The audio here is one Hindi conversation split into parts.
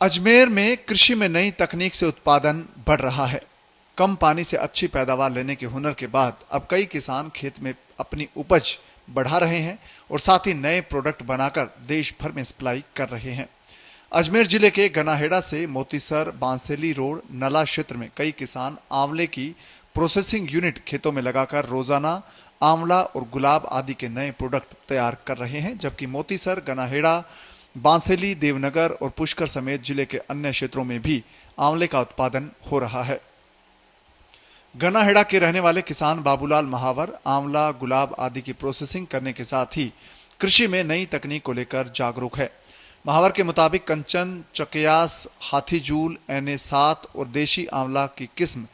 अजमेर में कृषि में नई तकनीक से उत्पादन बढ़ रहा है। कम पानी से अच्छी पैदावार लेने के हुनर के बाद अब कई किसान खेत में अपनी उपज बढ़ा रहे हैं और साथ ही नए प्रोडक्ट बनाकर देश भर में सप्लाई कर रहे हैं। अजमेर जिले के गनाहेड़ा से मोतीसर बांसेली रोड नला क्षेत्र में कई किसान आंवले की प्रोसेसिंग यूनिट खेतों में लगाकर रोजाना आंवला और गुलाब आदि के नए प्रोडक्ट तैयार कर रहे हैं, जबकि मोतीसर, गनाहेड़ा, बांसेली, देवनगर और पुष्कर समेत जिले के अन्य क्षेत्रों में भी आंवले का उत्पादन हो रहा है। गनाहेड़ा के रहने वाले किसान बाबूलाल महावर आंवला, गुलाब आदि की प्रोसेसिंग करने के साथ ही कृषि में नई तकनीक को लेकर जागरूक है। महावर के मुताबिक कंचन, चकयास, हाथीजूल, NA7 और देशी आंवला की किस्म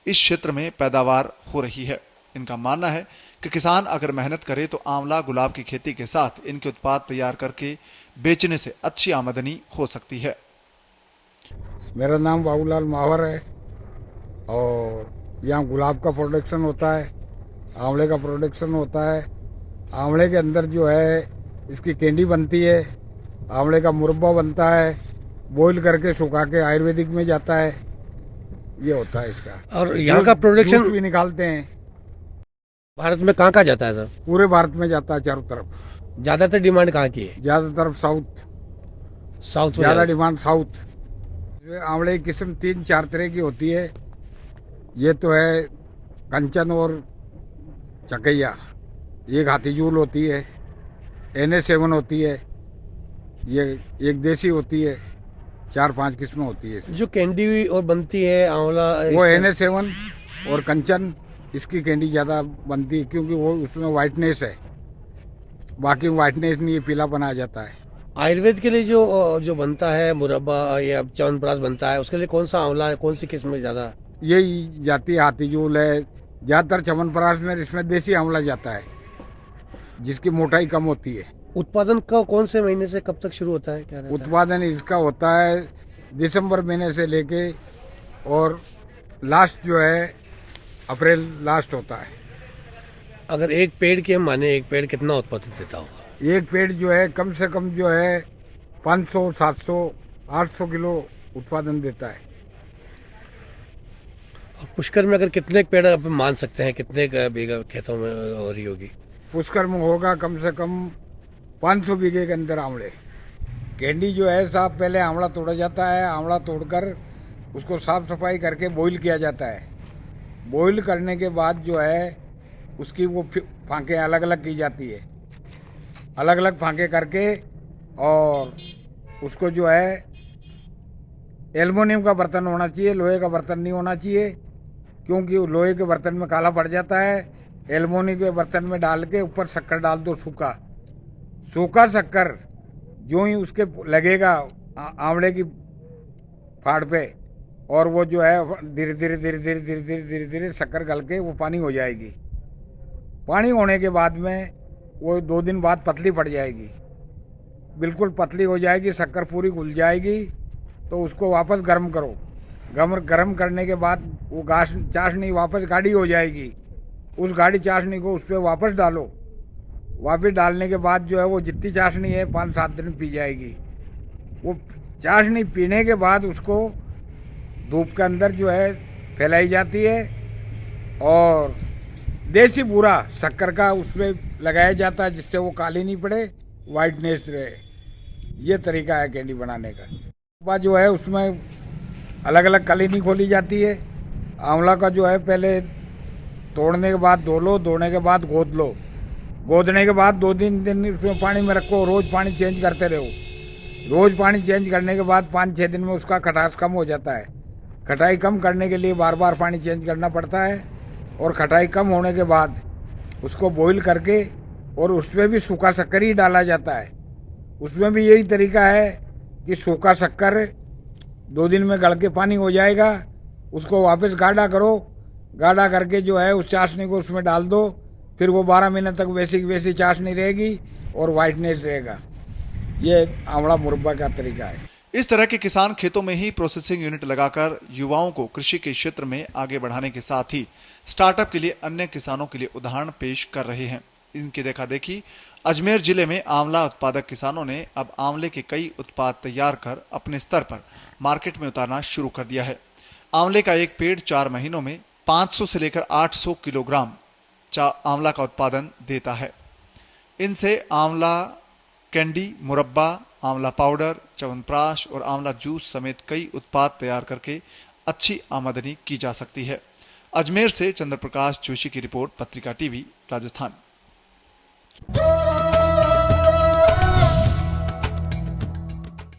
इस क्षेत्र में पैदावार हो रही है। इनका मानना है कि किसान अगर मेहनत करे तो आंवला, गुलाब की खेती के साथ इनके उत्पाद तैयार करके बेचने से अच्छी आमदनी हो सकती है। मेरा नाम बाबूलाल महावर है और यहाँ गुलाब का प्रोडक्शन होता है, आंवले का प्रोडक्शन होता है। आंवले के अंदर जो है इसकी कैंडी बनती है, आंवले का मुरब्बा बनता है, बॉईल करके सुखा के आयुर्वेदिक में जाता है, ये होता है इसका। और यहाँ का प्रोडक्शन भी निकालते हैं। भारत में कहाँ जाता है सर? पूरे भारत में जाता है, चारों तरफ। ज्यादातर डिमांड कहाँ की है? ज़्यादातर साउथ में ज़्यादा डिमांड साउथ। आंवले की किस्म 3-4 तरह की होती है। ये तो है कंचन और चकैया, एक हाथीजूल होती है, NA7 होती है, ये एक देसी होती है, 4-5 किस्में होती है। जो कैंडी और बनती है आंवला वो NA7 और कंचन, इसकी कैंडी ज़्यादा बनती है क्योंकि वो उसमें वाइटनेस है, बाकी वाइटनेस नहीं है, पीलापन आ जाता है। आयुर्वेद के लिए जो बनता है मुरब्बा या च्यवनप्राश बनता है, उसके लिए कौन सा आंवला है, कौन सी किस्म ज्यादा? यही जाती है, हाथीजूल है ज़्यादातर। च्यवनप्राश में इसमें देसी आंवला जाता है जिसकी मोटाई कम होती है। उत्पादन का कौन से महीने से कब तक शुरू होता है, क्या रहता है? उत्पादन इसका होता है दिसंबर महीने से लेके और लास्ट जो है अप्रैल लास्ट होता है। अगर एक पेड़ की हम माने, एक पेड़ कितना उत्पादन देता होगा? एक पेड़ जो है कम से कम जो है 500, 700, 800 किलो उत्पादन देता है। और पुष्कर में अगर कितने पेड़ आप मान सकते हैं, कितने बीघा खेतों में हो रही होगी? पुष्कर में होगा कम से कम 500 बीघे के अंदर आंवले। कैंडी जो है साहब, पहले आंवला तोड़ा जाता है, आंवला तोड़कर उसको साफ सफाई करके बॉईल किया जाता है। बॉईल करने के बाद जो है उसकी वो फांके अलग अलग की जाती है, अलग अलग फांके करके, और उसको जो है एल्युमिनियम का बर्तन होना चाहिए, लोहे का बर्तन नहीं होना चाहिए क्योंकि लोहे के बर्तन में काला पड़ जाता है। एल्युमिनियम के बर्तन में डाल के ऊपर शक्कर डाल दो, सूखा शक्कर जो ही उसके लगेगा आंवले की फाड़ पे, और वो जो है धीरे धीरे धीरे धीरे धीरे धीरे धीरे धीरे शक्कर गल के वो पानी हो जाएगी। पानी होने के बाद में वो 2 दिन बाद पतली पड़ जाएगी, बिल्कुल पतली हो जाएगी, शक्कर पूरी घुल जाएगी। तो उसको वापस गर्म करो, गर्म करने के बाद वो चाशनी वापस गाढ़ी हो जाएगी। उस गाढ़ी चाशनी को उस पर वापस डालो, वापस डालने के बाद जो है वो जितनी चाशनी है 5-7 दिन पी जाएगी। वो चाशनी पीने के बाद उसको धूप के अंदर जो है फैलाई जाती है और देसी बूरा शक्कर का उसमें लगाया जाता है जिससे वो काली नहीं पड़े, वाइटनेस रहे। ये तरीका है कैंडी बनाने का। बाद जो है उसमें अलग अलग कली नहीं खोली जाती है। आंवला का जो है पहले तोड़ने के बाद धो लो, धोने के बाद गोद लो, गोदने के बाद 2-3 दिन उसमें पानी में रखो, रोज़ पानी चेंज करते रहो। रोज़ पानी चेंज करने के बाद 5-6 दिन में उसका खटास कम हो जाता है। खटाई कम करने के लिए बार बार पानी चेंज करना पड़ता है, और खटाई कम होने के बाद उसको बॉईल करके, और उसमें भी सूखा शक्कर ही डाला जाता है। उसमें भी यही तरीका है कि सूखा शक्कर 2 दिन में गल के पानी हो जाएगा, उसको वापस गाढ़ा करो, गाढ़ा करके जो है उस चाशनी को उसमें डाल दो, फिर वो 12 महीने तक वैसी की वैसी चाशनी रहेगी और वाइटनेस रहेगा। ये आंवला मुरब्बा का तरीका है। इस तरह के किसान खेतों में ही प्रोसेसिंग यूनिट लगाकर युवाओं को कृषि के क्षेत्र में आगे बढ़ाने के साथ ही स्टार्टअप के लिए अन्य किसानों के लिए उदाहरण पेश कर रहे हैं। इनकी देखा देखी अजमेर जिले में आंवला उत्पादक किसानों ने अब आंवले के कई उत्पाद तैयार कर अपने स्तर पर मार्केट में उतारना शुरू कर दिया है। आंवले का एक पेड़ 4 महीनों में 500 से लेकर 800 किलोग्राम आंवला का उत्पादन देता है। इनसे आंवला कैंडी, मुरब्बा, आंवला पाउडर, च्यवनप्राश और आंवला जूस समेत कई उत्पाद तैयार करके अच्छी आमदनी की जा सकती है। अजमेर से चंद्र प्रकाश जोशी की रिपोर्ट, पत्रिका टीवी, राजस्थान।